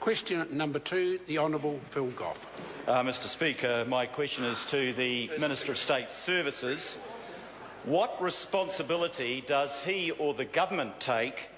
Question number 2, the Honourable Phil Goff. Mr Speaker, my question is to the Minister of State Services. What responsibility does he or the government take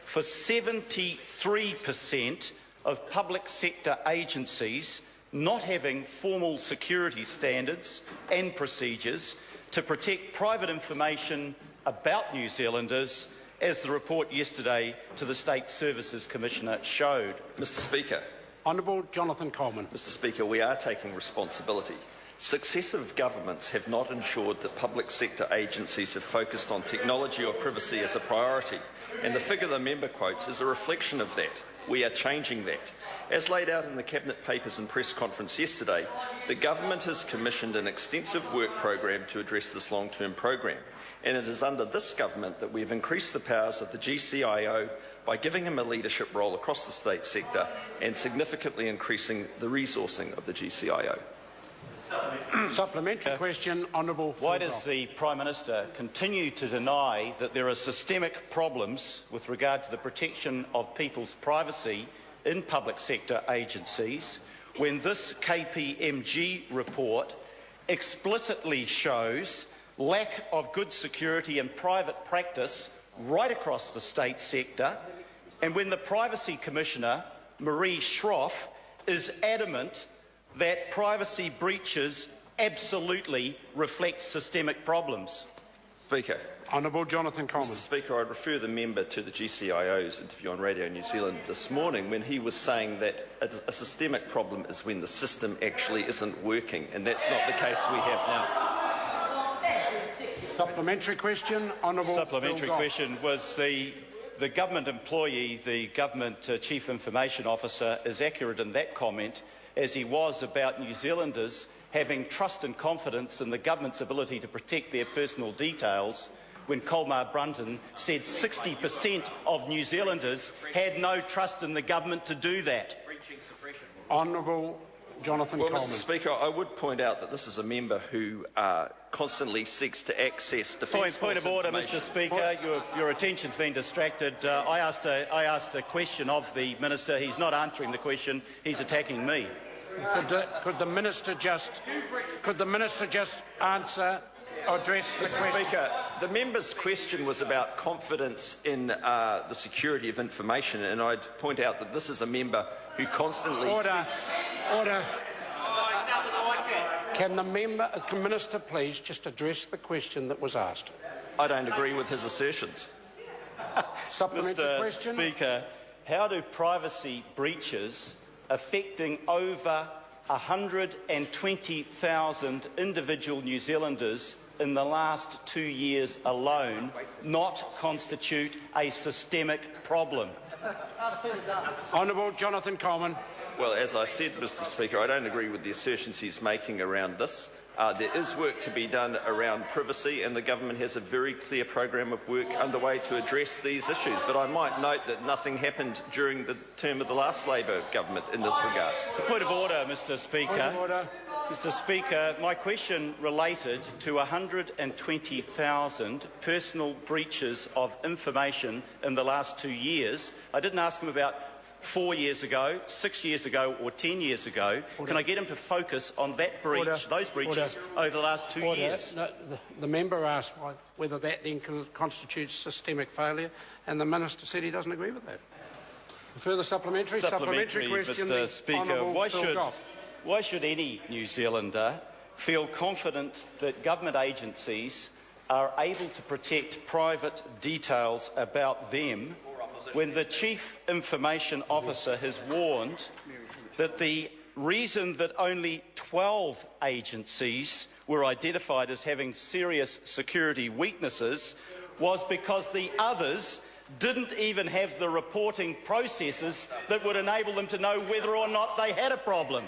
for 73% of public sector agencies not having formal security standards and procedures to protect private information about New Zealanders, as the report yesterday to the State Services Commissioner showed? Mr Speaker. Honourable Jonathan Coleman. Mr Speaker, we are taking responsibility. Successive governments have not ensured that public sector agencies have focused on technology or privacy as a priority, and the figure the member quotes is a reflection of that. We are changing that. As laid out in the Cabinet Papers and press conference yesterday, the government has commissioned an extensive work program to address this long-term program, and it is under this government that we have increased the powers of the GCIO by giving him a leadership role across the state sector and significantly increasing the resourcing of the GCIO. Supplementary question, Honourable Phil Why Goff. does the Prime Minister continue to deny that there are systemic problems with regard to the protection of people's privacy in public sector agencies when this KPMG report explicitly shows lack of good security and private practice right across the state sector, and when the Privacy Commissioner, Marie Schroff, is adamant that privacy breaches absolutely reflect systemic problems? Speaker. Honourable Jonathan Coleman. Mr Speaker, I'd refer the member to the GCIO's interview on Radio New Zealand this morning when he was saying that a systemic problem is when the system actually isn't working, and that's not the case we have now. Supplementary question, Honourable Supplementary Phil question was the government employee, the government Chief Information Officer, is accurate in that comment as he was about New Zealanders having trust and confidence in the government's ability to protect their personal details, when Colmar Brunton said 60% of New Zealanders had no trust in the government to do that. Honourable Jonathan Coleman. Mr Speaker, I would point out that this is a member who constantly seeks to access defence Point of order, Mr Speaker. Your attention's been distracted. I asked a question of the Minister. He's not answering the question. He's attacking me. Could the Minister just answer, address the question? Speaker, the member's question was about confidence in the security of information, and I'd point out that this is a member who constantly seeks... Order. Can the Minister please just address the question that was asked? I don't agree with his assertions. Supplementary question. Mr Speaker, how do privacy breaches affecting over 120,000 individual New Zealanders in the last 2 years alone not constitute a systemic problem? Honourable Jonathan Coleman. Well, as I said, Mr Speaker, I don't agree with the assertions he's making around this. There is work to be done around privacy, and the government has a very clear program of work underway to address these issues. But I might note that nothing happened during the term of the last Labor government in this regard. Point of order, Mr Speaker. Point of order. Mr Speaker, my question related to 120,000 personal breaches of information in the last 2 years. I didn't ask him about 4 years ago, 6 years ago or 10 years ago. Order. Can I get him to focus on that breach, those breaches over the last 2 years? No, the member asked whether that then constitutes systemic failure, and the Minister said he doesn't agree with that. Further supplementary question. Mr Speaker, why should any New Zealander feel confident that government agencies are able to protect private details about them when the Chief Information Officer has warned that the reason that only 12 agencies were identified as having serious security weaknesses was because the others didn't even have the reporting processes that would enable them to know whether or not they had a problem?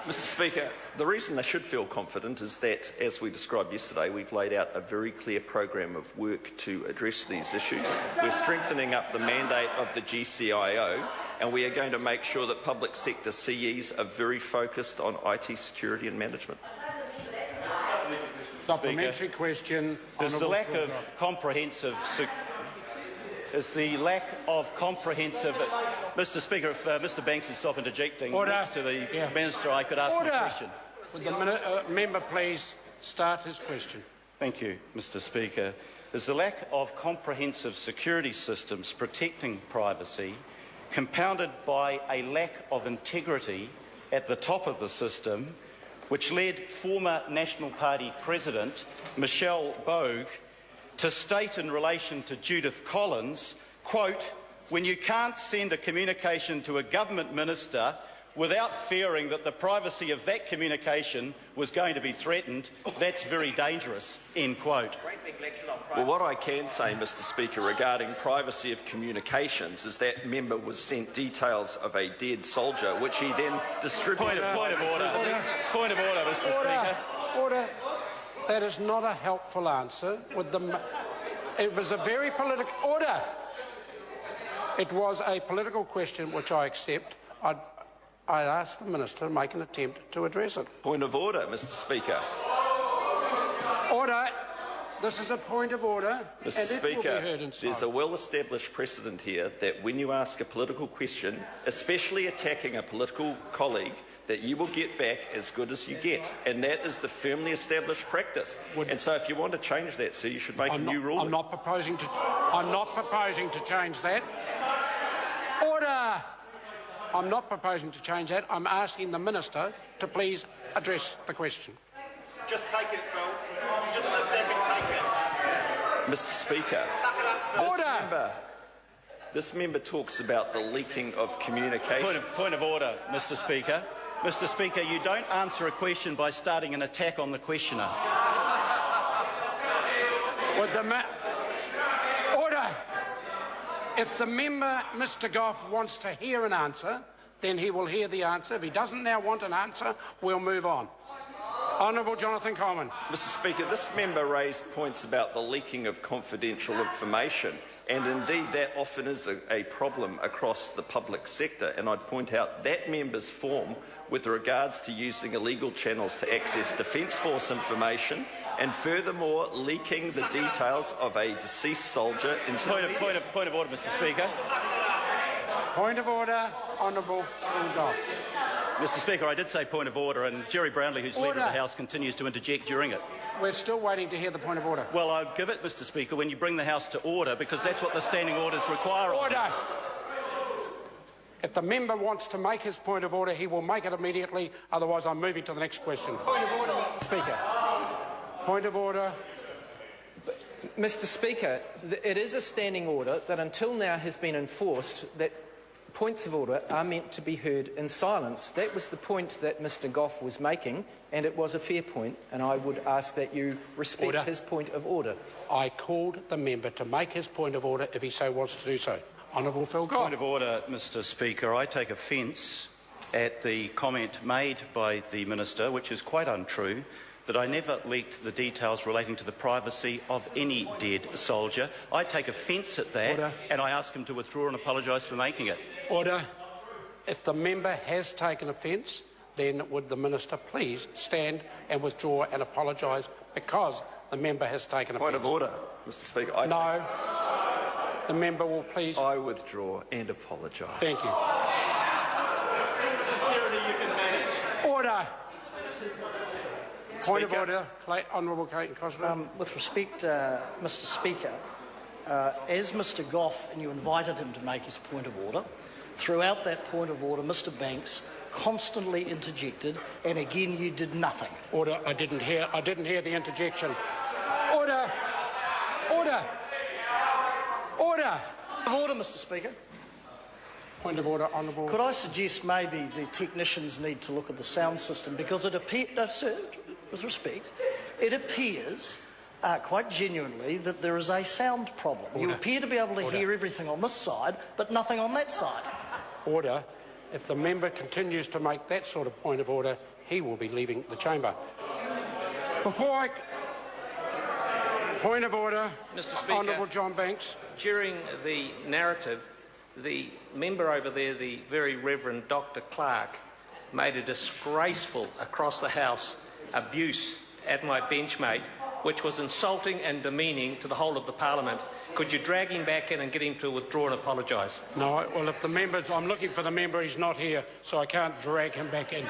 Mr Speaker, the reason they should feel confident is that, as we described yesterday, we've laid out a very clear program of work to address these issues. We're strengthening up the mandate of the GCIO, and we are going to make sure that public sector CEs are very focused on IT security and management. Supplementary question. Is the lack of comprehensive is the lack of comprehensive... Mr Speaker, if Mr Banks would stop interjecting next to the Minister, I could ask my question. Would the member please start his question? Thank you, Mr Speaker. Is the lack of comprehensive security systems protecting privacy, compounded by a lack of integrity at the top of the system, which led former National Party President Michelle Bogue to state in relation to Judith Collins, quote, "When you can't send a communication to a government minister without fearing that the privacy of that communication was going to be threatened, that's very dangerous," end quote. Well, what I can say, Mr Speaker, regarding privacy of communications is that member was sent details of a dead soldier, which he then distributed. Point of order. Point of order, Mr Speaker. Order. That is not a helpful answer. It was a very political... Order! It was a political question which I accept. I asked the Minister to make an attempt to address it. Point of order, Mr Speaker. Order. This is a point of order. Mr and Speaker, it will be heard in silence. there's a well-established precedent here that when you ask a political question, especially attacking a political colleague, that you will get back as good as you get. And that is the firmly established practice. And so if you want to change that, sir, you should make a new rule. I'm not proposing to change that. Order! I'm not proposing to change that. I'm asking the Minister to please address the question. Just take it, Bill. Just sit back and take it. Mr Speaker, this member talks about the leaking of communication. Point of order, Mr Speaker. Mr Speaker, you don't answer a question by starting an attack on the questioner. Order! If the member, Mr Goff, wants to hear an answer, then he will hear the answer. If he doesn't now want an answer, we'll move on. Honourable Jonathan Coleman. Mr Speaker, this member raised points about the leaking of confidential information, and indeed that often is a problem across the public sector, and I'd point out that member's form with regards to using illegal channels to access Defence Force information, and furthermore leaking the details of a deceased soldier into Point of order, Mr Speaker. Point of order, Honourable Goff. Mr Speaker, I did say point of order, and Jerry Brownlee, who's Leader of the House, continues to interject during it. We're still waiting to hear the point of order. Well, I'll give it, Mr Speaker, when you bring the House to order, because that's what the standing orders require. Order! If the member wants to make his point of order, he will make it immediately. Otherwise, I'm moving to the next question. Point of order, Mr Speaker. Point of order. Mr Speaker, it is a standing order that until now has been enforced that points of order are meant to be heard in silence. That was the point that Mr Goff was making, and it was a fair point, and I would ask that you respect his point of order. I called the member to make his point of order if he so wants to do so. Honourable Phil Goff. Point of order, Mr Speaker. I take offence at the comment made by the Minister, which is quite untrue, that I never leaked the details relating to the privacy of any dead soldier. I take offence at that, and I ask him to withdraw and apologise for making it. Order. If the member has taken offence, then would the Minister please stand and withdraw and apologise because the member has taken offence. Point of order, Mr Speaker. No. The member will please... I withdraw and apologise. Thank you. Sincerity you can manage. Order. Point of order, Honourable Clayton Cosgrove. With respect, Mr Speaker, as Mr Goff, and you invited him to make his point of order, throughout that point of order, Mr Banks constantly interjected, and again you did nothing. Order. I didn't hear the interjection. Order. Order. Order. Order, Mr Speaker. Point of order, Honourable. Could I suggest maybe the technicians need to look at the sound system, because it appears, sir, with respect, it appears quite genuinely that there is a sound problem. Order. You appear to be able to hear everything on this side, but nothing on that side. Order. If the member continues to make that sort of point of order, he will be leaving the chamber. Point of order, Mr Speaker. Honourable John Banks. During the narrative, the member over there, the very Reverend Dr Clark, made a disgraceful, across the House, abuse at my benchmate, which was insulting and demeaning to the whole of the Parliament. Could you drag him back in and get him to withdraw and apologise? No, well, if the member... I'm looking for the member, he's not here, so I can't drag him back in.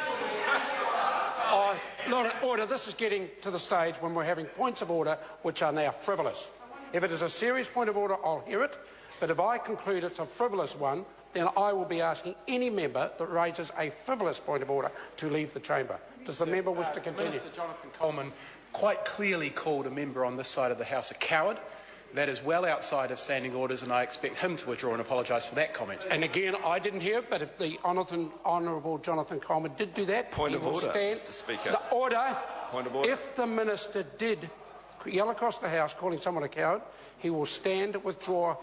Order, this is getting to the stage when we're having points of order which are now frivolous. If it is a serious point of order, I'll hear it, but if I conclude it's a frivolous one, then I will be asking any member that raises a frivolous point of order to leave the chamber. Does the member wish to continue? Minister Jonathan Coleman quite clearly called a member on this side of the House a coward. That is well outside of standing orders, and I expect him to withdraw and apologise for that comment. And again, I didn't hear it, but if the Honourable Jonathan Coleman did do that, Point of order, stand. Mr. Speaker. The order. Point of order. If the minister did yell across the House calling someone a coward, he will stand, withdraw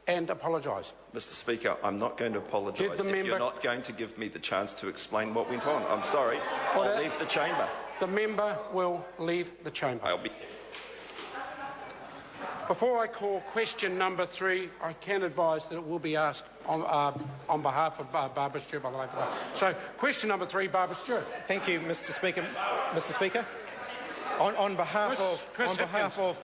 and apologise. Mr. Speaker, I'm not going to apologise if you're not going to give me the chance to explain what went on. I'm sorry. I'll leave the chamber. The member will leave the chamber. Before I call question number 3, I can advise that it will be asked on behalf of Barbara Stewart, by the way. So, question number 3, Barbara Stewart. Thank you, Mr. Speaker. Mr. Speaker, on behalf of